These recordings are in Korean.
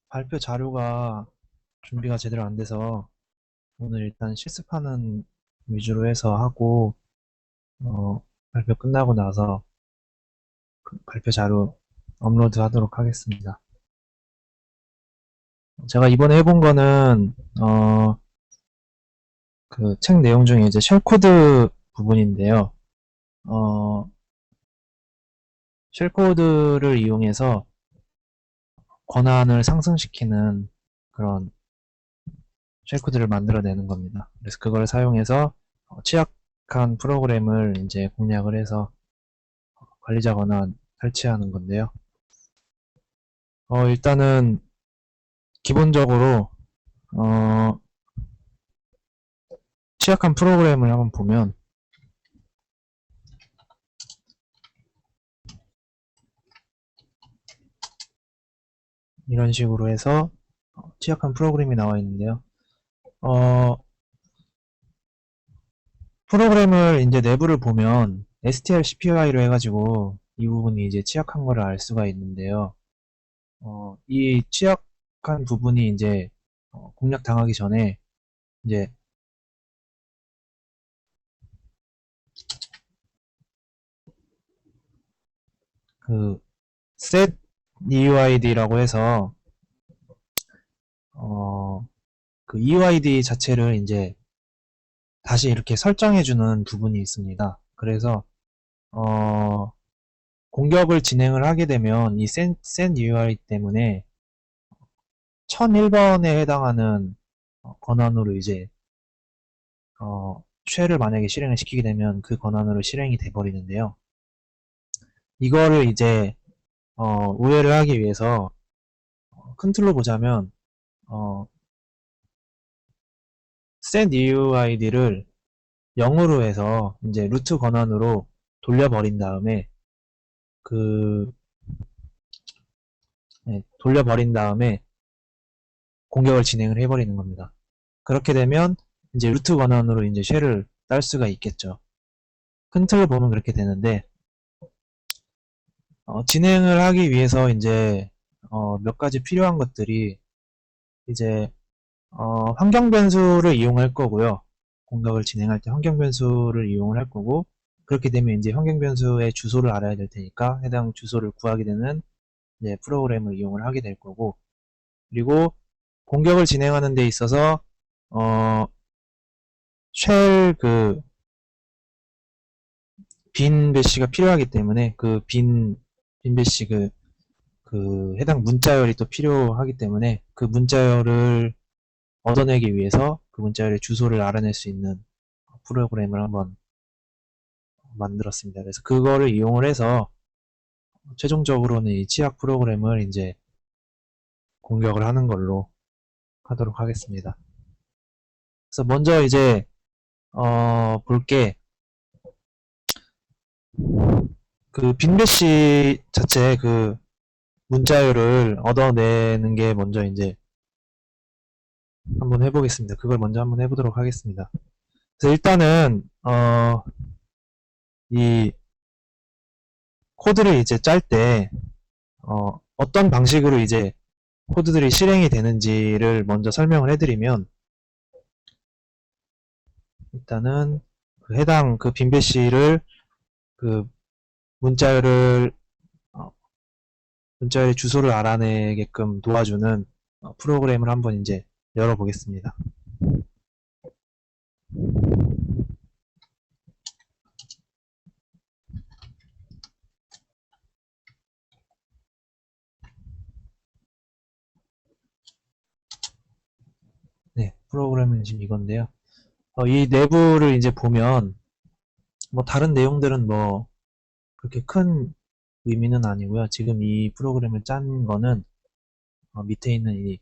발표 자료가 준비가 제대로 안 돼서 오늘 일단 실습하는 위주로 해서 하고 발표 끝나고 나서 그 발표 자료 업로드 하도록 하겠습니다. 제가 이번에 해본 거는 그 책 내용 중에 이제 쉘코드 부분인데요. 쉘코드를 이용해서 권한을 상승시키는 그런 쉘코드를 만들어내는 겁니다. 그래서 그걸 사용해서 취약한 프로그램을 이제 공략을 해서 관리자 권한 설치하는 건데요. 일단은 기본적으로 취약한 프로그램을 한번 보면 이런 식으로 해서 취약한 프로그램이 나와 있는데요. 프로그램을 이제 내부를 보면 strcpy로 해가지고 이 부분이 이제 취약한 거를 알 수가 있는데요. 이 취약한 부분이 이제 공략 당하기 전에 이제 그 set EUID라고 해서 그 EUID 자체를 이제 다시 이렇게 설정해주는 부분이 있습니다. 그래서 공격을 진행을 하게 되면 이 send EUID 때문에 1001번에 해당하는 권한으로 이제 쉘을 만약에 실행을 시키게 되면 그 권한으로 실행이 돼 버리는데요. 이거를 이제 우회를 하기 위해서 큰 틀로 보자면 send EUID를 0으로 해서 이제 루트 권한으로 돌려버린 다음에 돌려버린 다음에 공격을 진행을 해버리는 겁니다. 그렇게 되면 이제 루트 권한으로 이제 쉘을 딸 수가 있겠죠. 큰 틀을 보면 그렇게 되는데 진행을 하기 위해서 이제 몇 가지 필요한 것들이 이제 환경 변수를 이용할 거고요. 공격을 진행할 때 환경 변수를 이용을 할 거고 그렇게 되면 이제 환경 변수의 주소를 알아야 될 테니까 해당 주소를 구하게 되는 이제 프로그램을 이용을 하게 될 거고 그리고 공격을 진행하는 데 있어서 쉘 빈 배시가 필요하기 때문에 그 빈 배시 해당 문자열이 또 필요하기 때문에 그 문자열을 얻어내기 위해서 그 문자열의 주소를 알아낼 수 있는 프로그램을 한번 만들었습니다. 그래서 그거를 이용을 해서 최종적으로는 이 취약 프로그램을 이제 공격을 하는 걸로 하도록 하겠습니다. 그래서 먼저 이제 볼게 그 빈배시 자체 그 문자열을 얻어내는 게 먼저 이제 한번 해보겠습니다. 그걸 먼저 한번 해보도록 하겠습니다. 그래서 일단은 이 코드를 이제 짤 때 어떤 방식으로 이제 코드들이 실행이 되는지를 먼저 설명을 해드리면 일단은 그 해당 그 빈배시를 그 문자열을 문자열의 주소를 알아내게끔 도와주는 프로그램을 한번 이제 열어보겠습니다. 네, 프로그램은 지금 이건데요. 이 내부를 이제 보면 뭐 다른 내용들은 뭐 그렇게 큰 의미는 아니고요. 지금 이 프로그램을 짠 거는 밑에 있는 이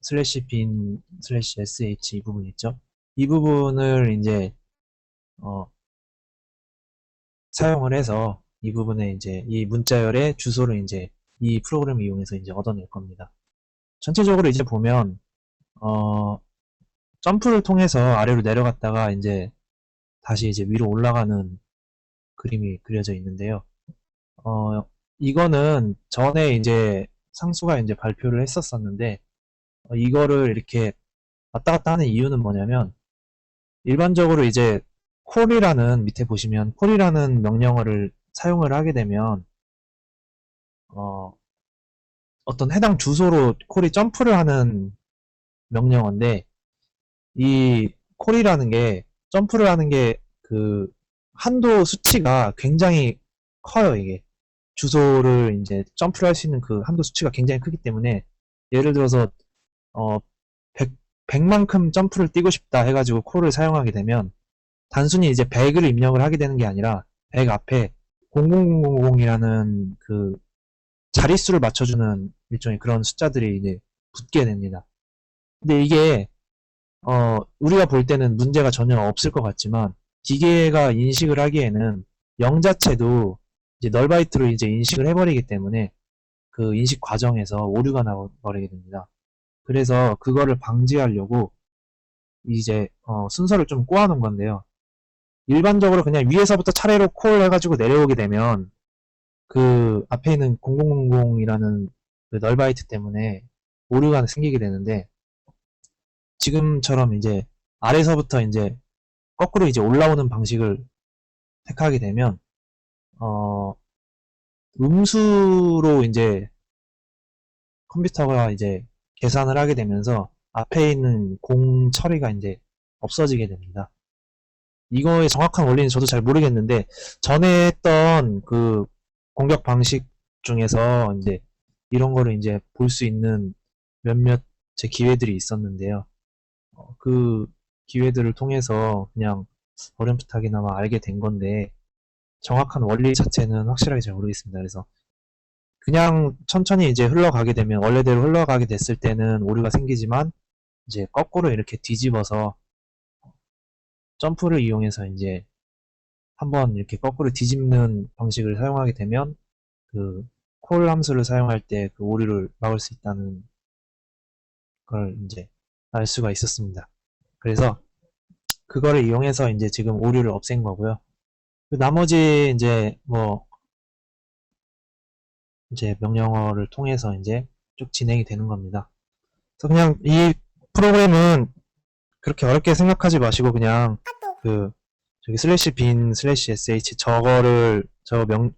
슬래시 빈 슬래시 sh 이 부분 있죠. 이 부분을 이제 사용을 해서 이 부분에 이제 이 문자열의 주소를 이제 이 프로그램을 이용해서 이제 얻어낼 겁니다. 전체적으로 이제 보면 점프를 통해서 아래로 내려갔다가 이제 다시 이제 위로 올라가는 그림이 그려져 있는데요. 이거는 전에 이제 상수가 이제 발표를 했었었는데, 이거를 이렇게 왔다 갔다 하는 이유는 뭐냐면, 일반적으로 이제 콜이라는, 밑에 보시면 콜이라는 명령어를 사용을 하게 되면, 어, 어떤 해당 주소로 콜이 점프를 하는 명령어인데, 이 콜이라는 게, 점프를 하는 게, 그, 한도 수치가 굉장히 커요, 이게. 주소를 이제 점프를 할 수 있는 그 한도 수치가 굉장히 크기 때문에, 예를 들어서, 어, 100만큼 점프를 뛰고 싶다 해가지고 콜을 사용하게 되면, 단순히 이제 100을 입력을 하게 되는 게 아니라, 100 앞에 00000이라는 그 자릿수를 맞춰주는 일종의 그런 숫자들이 이제 붙게 됩니다. 근데 이게 우리가 볼 때는 문제가 전혀 없을 것 같지만 기계가 인식을 하기에는 0 자체도 이제 널바이트로 이제 인식을 해버리기 때문에 그 인식 과정에서 오류가 나버리게 됩니다. 그래서 그거를 방지하려고 이제 순서를 좀 꼬아놓은 건데요. 일반적으로 그냥 위에서부터 차례로 콜 해가지고 내려오게 되면 그 앞에 있는 0000이라는 그 널바이트 때문에 오류가 생기게 되는데 지금처럼 이제 아래서부터 이제 거꾸로 이제 올라오는 방식을 택하게 되면 어 음수로 이제 컴퓨터가 이제 계산을 하게 되면서 앞에 있는 공 처리가 이제 없어지게 됩니다. 이거의 정확한 원리는 저도 잘 모르겠는데 전에 했던 그 공격 방식 중에서 이제 이런 거를 이제 볼 수 있는 몇몇 제 기회들이 있었는데요. 그 기회들을 통해서 그냥 어렴풋하게나마 알게 된 건데 정확한 원리 자체는 확실하게 잘 모르겠습니다. 그래서 그냥 천천히 이제 흘러가게 되면 원래대로 흘러가게 됐을 때는 오류가 생기지만 이제 거꾸로 이렇게 뒤집어서 점프를 이용해서 이제 한번 이렇게 거꾸로 뒤집는 방식을 사용하게 되면 그 콜 함수를 사용할 때 그 오류를 막을 수 있다는 걸 이제 알 수가 있었습니다. 그래서 그거를 이용해서 이제 지금 오류를 없앤 거고요. 그 나머지 이제 뭐 이제 명령어를 통해서 이제 쭉 진행이 되는 겁니다. 그래서 그냥 이 프로그램은 그렇게 어렵게 생각하지 마시고 그냥 그 저기 슬래시 빈 슬래시 sh 저거를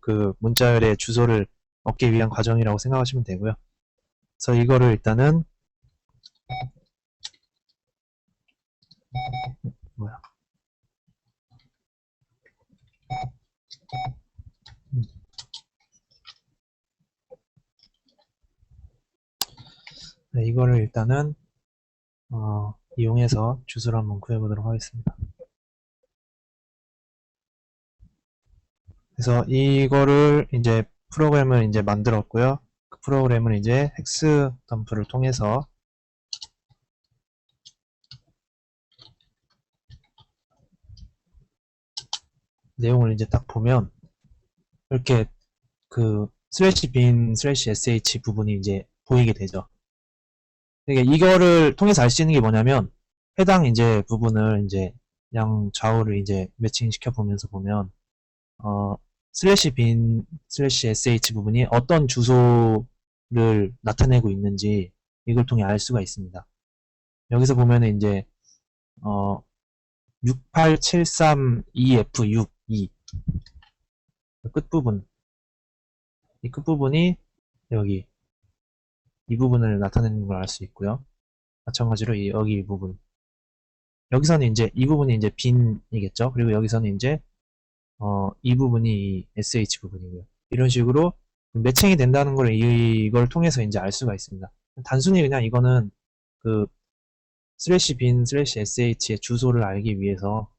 그 문자열의 주소를 얻기 위한 과정이라고 생각하시면 되고요. 그래서 이거를 일단은 뭐야? 네, 이거를 일단은 이용해서 주소를 한번 구해보도록 하겠습니다. 그래서 이거를 이제 프로그램을 이제 만들었고요. 그 프로그램을 이제 헥스 덤프를 통해서 내용을 이제 딱 보면 이렇게 그 슬래시 빈 슬래시 sh 부분이 이제 보이게 되죠. 그러니까 이거를 통해서 알 수 있는 게 뭐냐면 해당 이제 부분을 이제 양 좌우를 이제 매칭 시켜 보면서 보면 어 슬래시 빈 슬래시 sh 부분이 어떤 주소를 나타내고 있는지 이걸 통해 알 수가 있습니다. 여기서 보면은 이제 68732F62 끝부분 이 끝부분이 여기 이 부분을 나타내는 걸 알 수 있고요. 마찬가지로 여기 이 부분 여기서는 이제 이 부분이 이제 빈이겠죠. 그리고 여기서는 이제 이 부분이 이 sh 부분이고요. 이런 식으로 매칭이 된다는 걸 이걸 통해서 이제 알 수가 있습니다. 단순히 그냥 이거는 그 슬래시 빈 슬래시 sh의 주소를 알기 위해서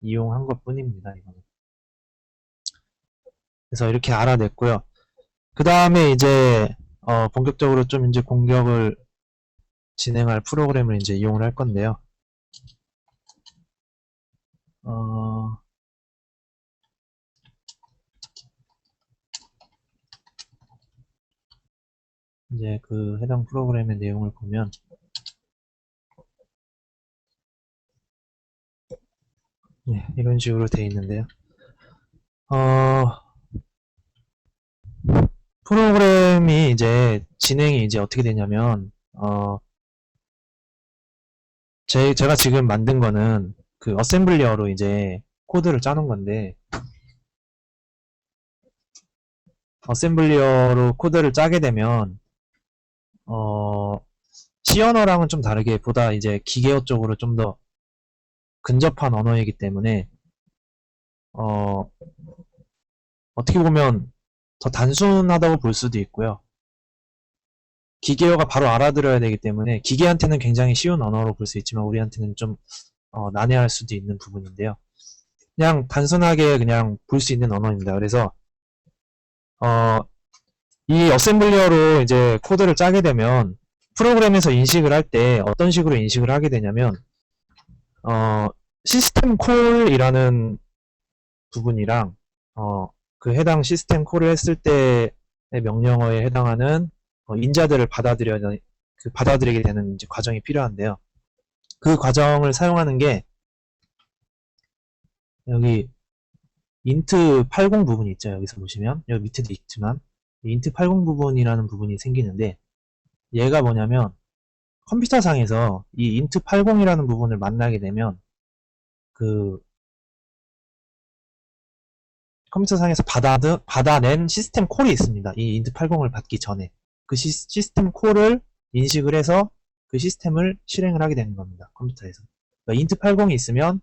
이용한 것 뿐입니다. 이거는. 그래서 이렇게 알아냈고요. 그 다음에 이제 본격적으로 좀 이제 공격을 진행할 프로그램을 이제 이용을 할 건데요. 이제 그 해당 프로그램의 내용을 보면 네, 이런 식으로 되어 있는데요. 프로그램 지금이 이제 진행이 이제 어떻게 되냐면, 제가 지금 만든 거는 그 어셈블리어로 이제 코드를 짜는 건데, 어셈블리어로 코드를 짜게 되면, 어, C 언어랑은 좀 다르게 보다 이제 기계어 쪽으로 좀 더 근접한 언어이기 때문에, 어, 어떻게 보면 더 단순하다고 볼 수도 있고요. 기계어가 바로 알아들어야 되기 때문에 기계한테는 굉장히 쉬운 언어로 볼 수 있지만 우리한테는 좀 난해할 수도 있는 부분인데요. 그냥 단순하게 그냥 볼 수 있는 언어입니다. 그래서 어, 이 어셈블리어로 이제 코드를 짜게 되면 프로그램에서 인식을 할 때 어떤 식으로 인식을 하게 되냐면 어, 시스템 콜이라는 부분이랑 그 해당 시스템 콜을 했을 때의 명령어에 해당하는 인자들을 받아들이게 되는 이제 과정이 필요한데요. 그 과정을 사용하는 게 여기 int 80 부분이 있죠. 여기서 보시면 여기 밑에도 있지만 int 80 부분이라는 부분이 생기는데 얘가 뭐냐면 컴퓨터상에서 이 int 80이라는 부분을 만나게 되면 그 컴퓨터상에서 받아낸 시스템 콜이 있습니다. 이 int 80을 받기 전에 그 시스템 콜을 인식을 해서 그 시스템을 실행을 하게 되는 겁니다. 컴퓨터에서. 그러니까 int 80이 있으면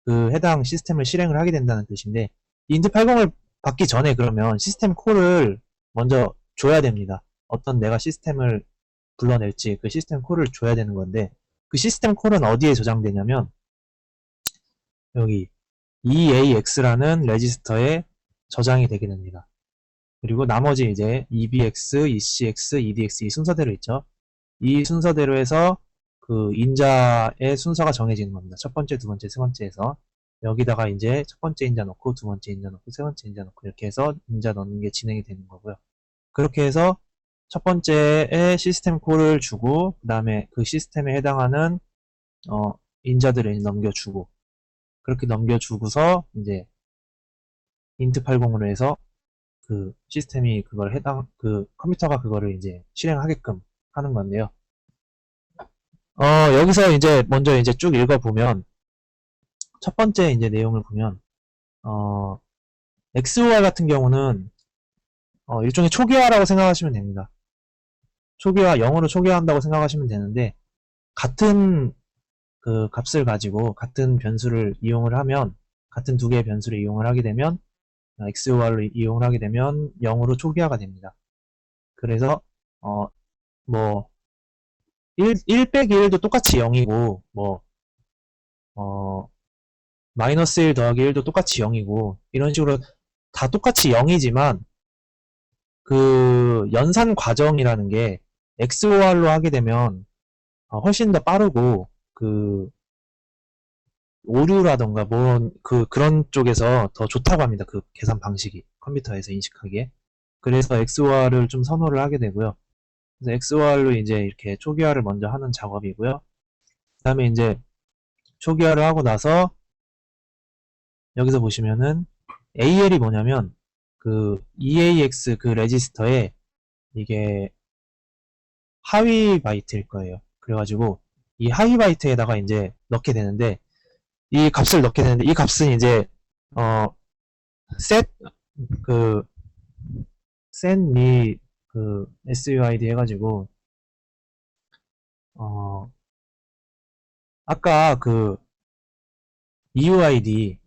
그 해당 시스템을 실행을 하게 된다는 뜻인데 int 80을 받기 전에 그러면 시스템 콜을 먼저 줘야 됩니다. 어떤 내가 시스템을 불러낼지 그 시스템 콜을 줘야 되는 건데 그 시스템 콜은 어디에 저장되냐면 여기 EAX라는 레지스터에 저장이 되게 됩니다. 그리고 나머지 이제 EBX, ECX, EDX 이 순서대로 있죠. 이 순서대로 해서 그 인자의 순서가 정해지는 겁니다. 첫 번째, 두 번째, 세 번째에서 여기다가 이제 첫 번째 인자 넣고 두 번째 인자 넣고 세 번째 인자 넣고 이렇게 해서 인자 넣는 게 진행이 되는 거고요. 그렇게 해서 첫 번째에 시스템 콜을 주고 그 다음에 그 시스템에 해당하는 인자들을 넘겨주고 그렇게 넘겨주고서 이제 int 80으로 해서 그 시스템이 그걸 그 컴퓨터가 그거를 이제 실행하게끔 하는 건데요. 여기서 이제 먼저 이제 쭉 읽어보면 첫 번째 이제 내용을 보면 XOR 같은 경우는 일종의 초기화라고 생각하시면 됩니다. 초기화, 영어로 초기화한다고 생각하시면 되는데 같은 그 값을 가지고 같은 변수를 이용을 하면 같은 두 개의 변수를 이용을 하게 되면 XOR로 이용을 하게 되면 0으로 초기화가 됩니다. 그래서 뭐 1 빼기 1도 똑같이 0이고 뭐 마이너스 1 더하기 1도 똑같이 0이고 이런 식으로 다 똑같이 0이지만 그 연산 과정이라는 게 XOR로 하게 되면 훨씬 더 빠르고 그 오류라던가 뭐 그런 쪽에서 더 좋다고 합니다. 그 계산 방식이 컴퓨터에서 인식하기에. 그래서 XOR을 좀 선호를 하게 되고요. 그래서 XOR로 이제 이렇게 초기화를 먼저 하는 작업이고요. 그 다음에 이제 초기화를 하고 나서 여기서 보시면은 AL이 뭐냐면 그 EAX 그 레지스터에 이게 하위 바이트일 거예요. 그래가지고 이 하위 바이트에다가 이제 넣게 되는데 이 값을 넣게 되는데 이 값은 이제 set 그 set미 그 SUID 해가지고 아까 그 EUID를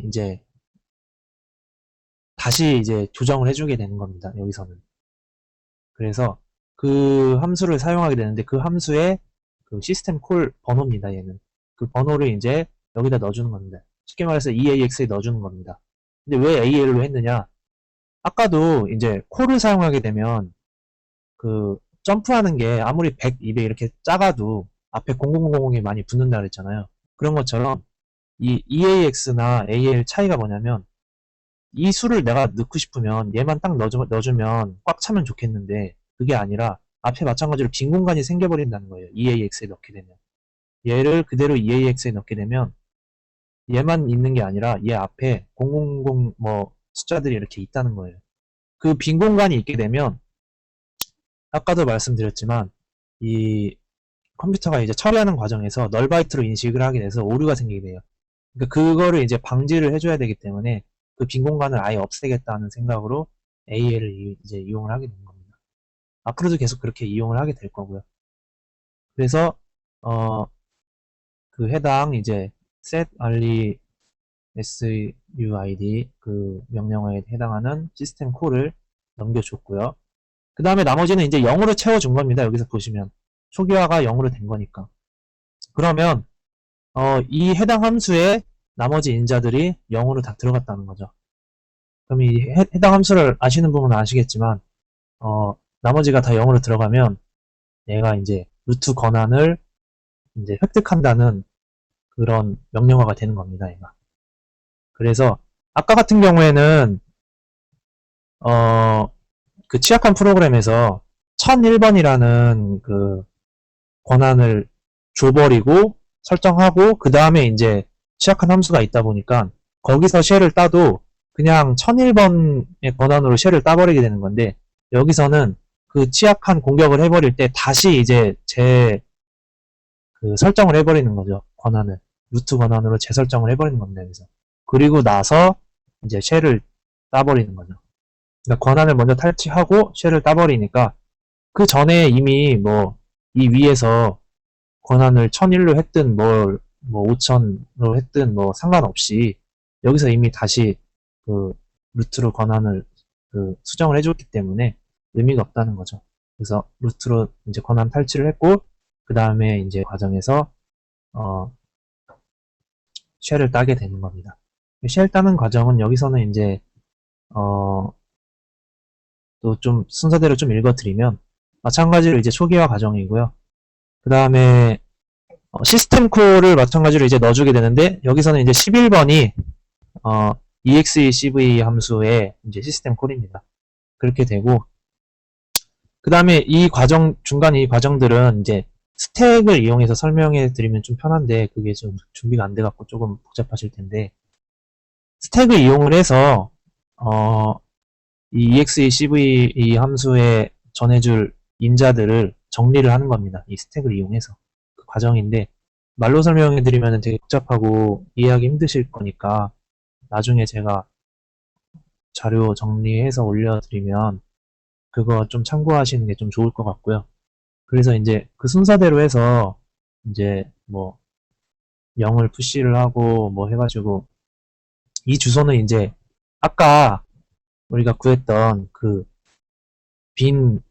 이제 다시 이제 조정을 해주게 되는 겁니다. 여기서는. 그래서 그 함수를 사용하게 되는데 그 함수의 그 시스템 콜 번호입니다. 얘는. 그 번호를 이제 여기다 넣어주는 겁니다. 쉽게 말해서 EAX에 넣어주는 겁니다. 근데 왜 AL로 했느냐? 아까도 이제 콜을 사용하게 되면 그 점프하는 게 아무리 100, 200 이렇게 작아도 앞에 0000이 많이 붙는다 그랬잖아요. 그런 것처럼 이 EAX나 AL 차이가 뭐냐면 이 수를 내가 넣고 싶으면 얘만 딱 넣어주면 꽉 차면 좋겠는데 그게 아니라 앞에 마찬가지로 빈 공간이 생겨버린다는 거예요. EAX에 넣게 되면. 얘를 그대로 EAX에 넣게 되면 얘만 있는 게 아니라 얘 앞에 000 뭐 숫자들이 이렇게 있다는 거예요. 그 빈 공간이 있게 되면 아까도 말씀드렸지만 이 컴퓨터가 이제 처리하는 과정에서 널 바이트로 인식을 하게 돼서 오류가 생기게 돼요. 그러니까 그거를 이제 방지를 해줘야 되기 때문에 그 빈 공간을 아예 없애겠다는 생각으로 AL을 이제 이용을 하게 된 겁니다. 앞으로도 계속 그렇게 이용을 하게 될 거고요. 그래서 그 해당 이제 set early SUID 그 명령어에 해당하는 시스템 콜을 넘겨줬고요. 그 다음에 나머지는 이제 0으로 채워준 겁니다. 여기서 보시면 초기화가 0으로 된 거니까. 그러면 이 해당 함수에 나머지 인자들이 0으로 다 들어갔다는 거죠. 그럼 이 해당 함수를 아시는 부분은 아시겠지만 나머지가 다 0으로 들어가면 얘가 이제 루트 권한을 이제 획득한다는 그런 명령어가 되는 겁니다. 얘가. 그래서 아까 같은 경우에는 그 취약한 프로그램에서 1001번이라는 그 권한을 줘버리고 설정하고 그 다음에 이제 취약한 함수가 있다 보니까 거기서 쉘을 따도 그냥 1001번의 권한으로 쉘을 따버리게 되는 건데 여기서는 그 취약한 공격을 해버릴 때 다시 이제 그 설정을 해버리는 거죠. 권한을. 루트 권한으로 재설정을 해버리는 겁니다. 여기서. 그리고 나서 이제 쉘을 따버리는 거죠. 그러니까 권한을 먼저 탈취하고 쉘을 따버리니까 그 전에 이미 뭐 이 위에서 권한을 1001로 했든 뭐 5000로 했든 뭐 상관없이 여기서 이미 다시 그 루트로 권한을 그 수정을 해줬기 때문에 의미가 없다는 거죠. 그래서 루트로 이제 권한 탈취를 했고 그 다음에 이제 과정에서 쉘을 따게 되는 겁니다. 쉘 따는 과정은 여기서는 이제 또 좀 순서대로 좀 읽어드리면 마찬가지로 이제 초기화 과정이고요. 그 다음에 시스템 콜을 마찬가지로 이제 넣어주게 되는데 여기서는 이제 11번이 execv 함수의 이제 시스템 콜입니다. 그렇게 되고 그 다음에 이 과정 중간 이 과정들은 이제 스택을 이용해서 설명해 드리면 좀 편한데 그게 좀 준비가 안 돼 갖고 조금 복잡하실 텐데 스택을 이용을 해서 이 execv 함수에 전해줄 인자들을 정리를 하는 겁니다. 이 스택을 이용해서 그 과정인데 말로 설명해 드리면 되게 복잡하고 이해하기 힘드실 거니까 나중에 제가 자료 정리해서 올려드리면 그거 좀 참고하시는 게 좀 좋을 것 같고요. 그래서 이제 그 순서대로 해서 이제 뭐 0을 푸시를 하고 뭐 해가지고 이 주소는 이제 아까 우리가 구했던 그 빈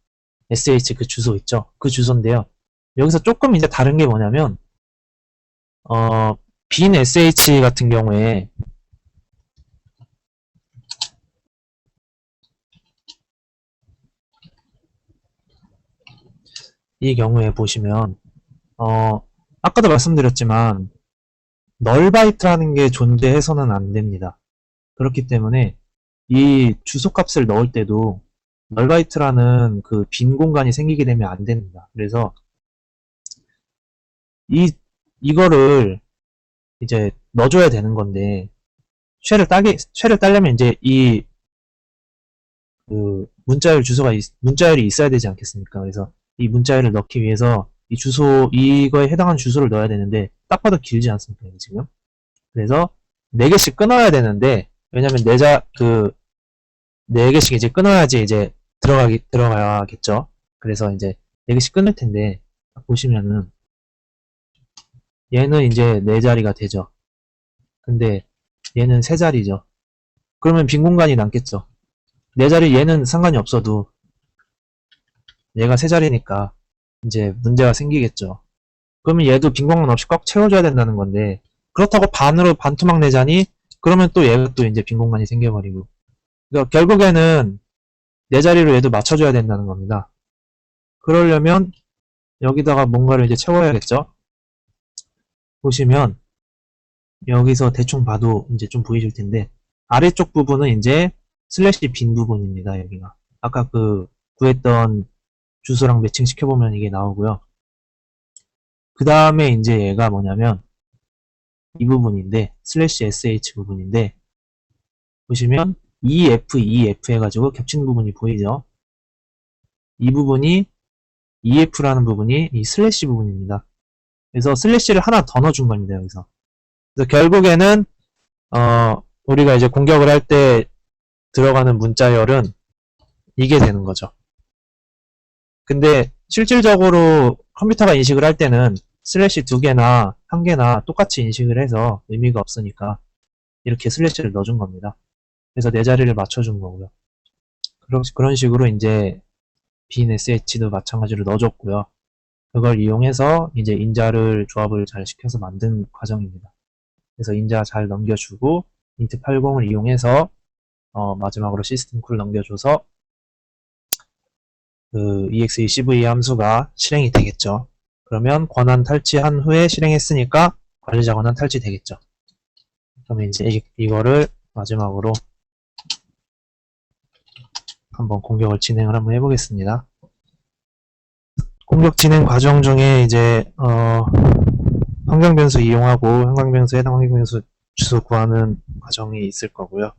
sh 그 주소 있죠? 그 주소인데요. 여기서 조금 이제 다른 게 뭐냐면 빈 sh 같은 경우에 이 경우에 보시면 아까도 말씀드렸지만 널 바이트라는 게 존재해서는 안 됩니다. 그렇기 때문에 이 주소값을 넣을 때도 널 바이트라는 그 빈 공간이 생기게 되면 안 됩니다. 그래서 이거를 이제 넣어줘야 되는 건데 쉘을 따려면 이제 이 그 문자열이 있어야 되지 않겠습니까? 그래서 이 문자열을 넣기 위해서 이 주소 이거에 해당하는 주소를 넣어야 되는데 딱 봐도 길지 않습니까? 지금 그래서 4개씩 끊어야 되는데 왜냐면 그 4개씩 이제 끊어야지 이제 들어가야겠죠. 그래서 이제 4개씩 끊을 텐데 보시면은 얘는 이제 4자리가 되죠. 근데 얘는 3자리죠. 그러면 빈 공간이 남겠죠. 4자리 얘는 상관이 없어도 얘가 3자리니까 이제 문제가 생기겠죠. 그러면 얘도 빈 공간 없이 꽉 채워줘야 된다는 건데 그렇다고 반투막 내자니 그러면 또 얘가 또 이제 빈 공간이 생겨버리고 그러니까 결국에는 4자리로 얘도 맞춰줘야 된다는 겁니다. 그러려면 여기다가 뭔가를 이제 채워야겠죠. 보시면 여기서 대충 봐도 이제 좀 보이실 텐데 아래쪽 부분은 이제 슬래시 빈 부분입니다. 여기가 아까 그 구했던 주소랑 매칭 시켜보면 이게 나오고요. 그 다음에 이제 얘가 뭐냐면 이 부분인데 슬래시 sh 부분인데 보시면 EF, EF 해가지고 겹치는 부분이 보이죠. 이 부분이 EF라는 부분이 이 슬래시 부분입니다. 그래서 슬래시를 하나 더 넣어준 겁니다, 여기서. 그래서 결국에는, 우리가 이제 공격을 할 때 들어가는 문자열은 이게 되는 거죠. 근데 실질적으로 컴퓨터가 인식을 할 때는 슬래시 2개나 1개나 똑같이 인식을 해서 의미가 없으니까 이렇게 슬래시를 넣어준 겁니다. 그래서 네 자리를 맞춰준 거고요. 그런 식으로 이제 빈 sh도 마찬가지로 넣어줬고요. 그걸 이용해서 이제 인자를 조합을 잘 시켜서 만든 과정입니다. 그래서 인자 잘 넘겨주고 int 80을 이용해서 마지막으로 시스템 쿨 넘겨줘서 그 execv 함수가 실행이 되겠죠. 그러면 권한 탈취한 후에 실행했으니까 관리자 권한 탈취 되겠죠. 그러면 이제 이거를 마지막으로 한번 공격을 진행을 한번 해보겠습니다. 공격 진행 과정 중에 이제 환경 변수 이용하고 해당 환경 변수 주소 구하는 과정이 있을 거고요.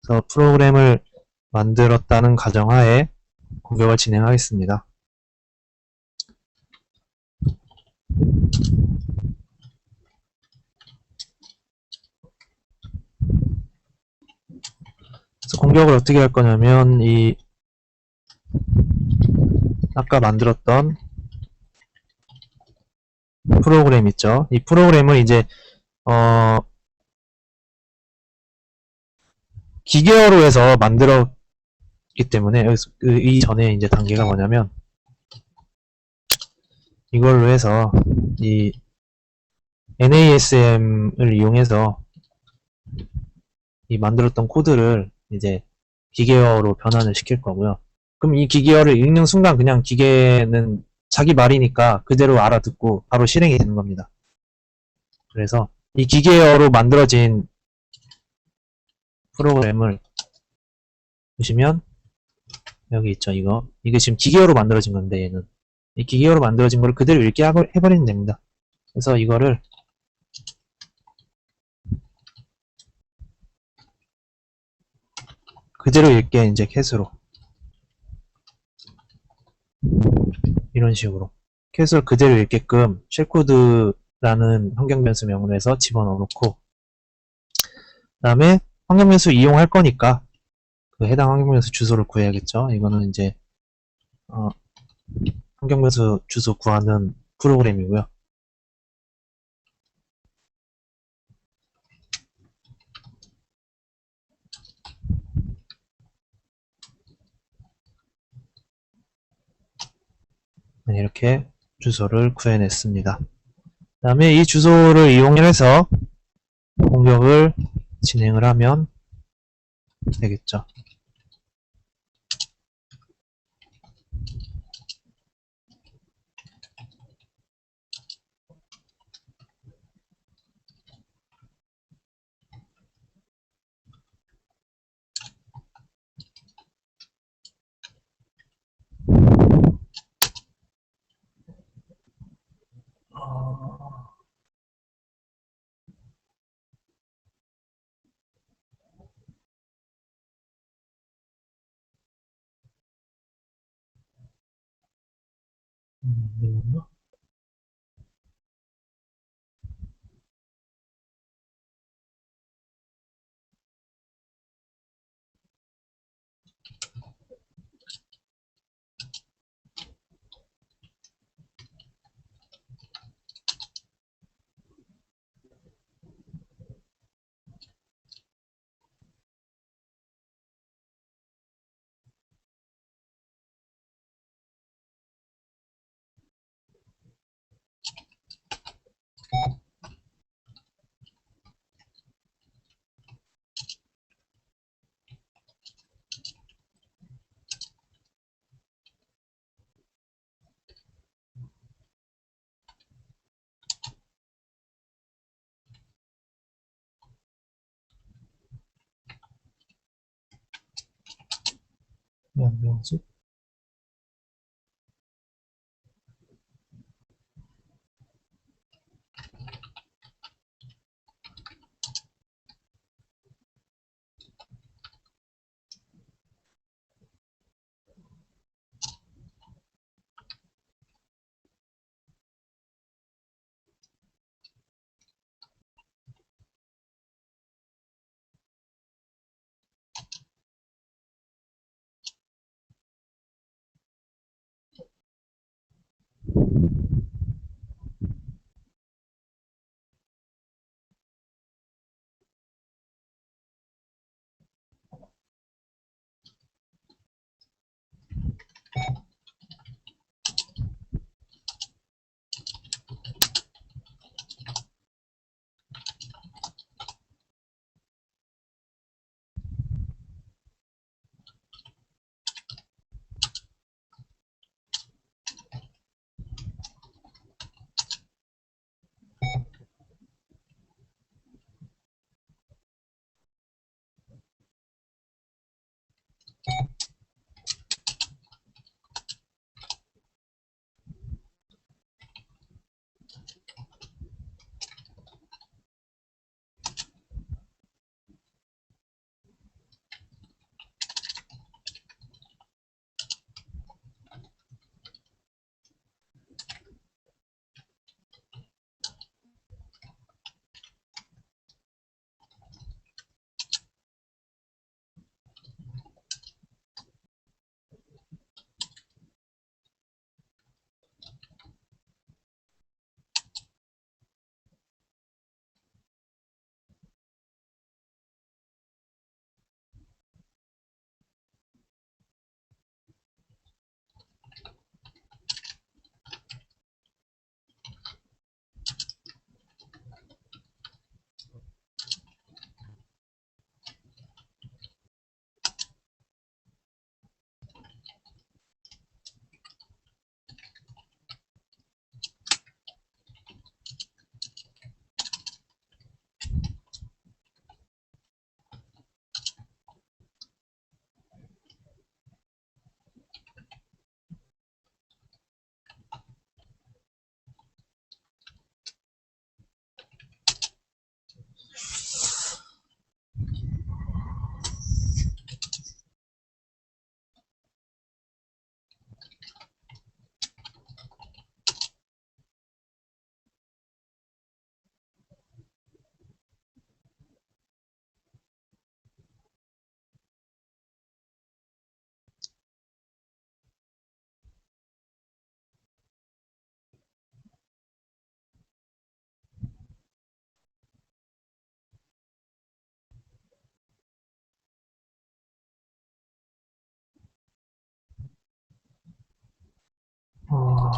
그래서 프로그램을 만들었다는 가정하에 공격을 진행하겠습니다. 그래서 공격을 어떻게 할 거냐면 이 아까 만들었던 프로그램 있죠. 이 프로그램을 이제 기계어로 해서 만들었기 때문에 이전에 이제 단계가 뭐냐면 이걸로 해서 이 NASM을 이용해서 이 만들었던 코드를 이제 기계어로 변환을 시킬 거고요. 그럼 이 기계어를 읽는 순간 그냥 기계는 자기 말이니까 그대로 알아듣고 바로 실행이 되는 겁니다. 그래서 이 기계어로 만들어진 프로그램을 보시면 여기 있죠. 이게 지금 기계어로 만들어진 건데 얘는 이 기계어로 만들어진 걸 그대로 읽게 해버리면 됩니다. 그래서 이거를 그대로 읽게 이제 캣으로 이런 식으로 캣을 그대로 읽게끔 쉘코드라는 환경 변수 명으로 해서 집어넣어 놓고 그 다음에 환경 변수 이용할 거니까 그 해당 환경 변수 주소를 구해야겠죠. 이거는 이제 환경 변수 주소 구하는 프로그램이고요. 네, 이렇게 주소를 구해냈습니다. 그 다음에 이 주소를 이용해서 공격을 진행을 하면 되겠죠. 이건가? 왜 안 들어가지? 어,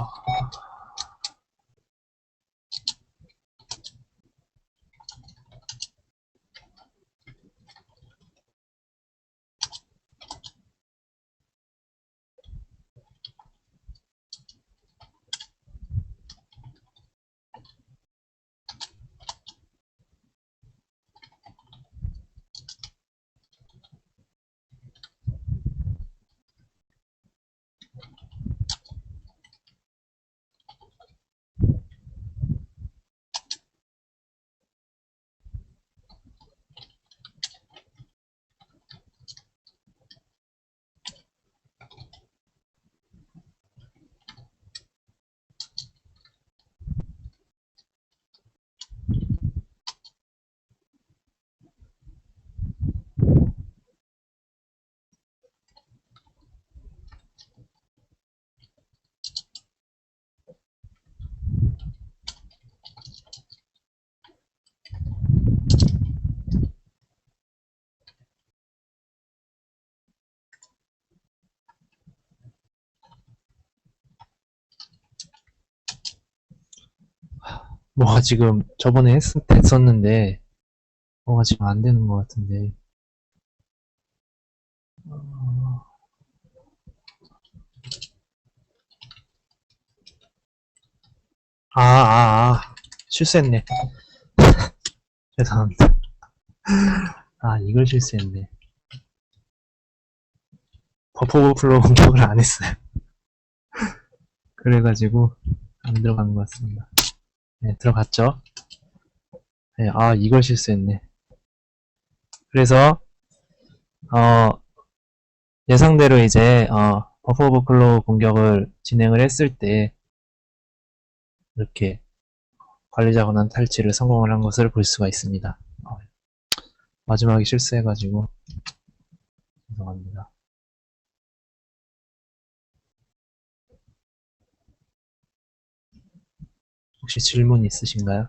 뭐가 지금 저번에 했었는데 뭐가 지금 안 되는 것 같은데. 어, 실수했네. 죄송합니다. 이걸 실수했네. 버프 오버플로우 공격을 안 했어요. 그래가지고 안 들어간 것 같습니다. 네, 들어갔죠? 네, 이걸 실수했네. 그래서 어, 예상대로 이제 버프 오버플로우 공격을 진행을 했을 때 이렇게 관리자 권한 탈취를 성공을 한 것을 볼 수가 있습니다. 마지막에 실수해가지고 죄송합니다. 혹시 질문 있으신가요?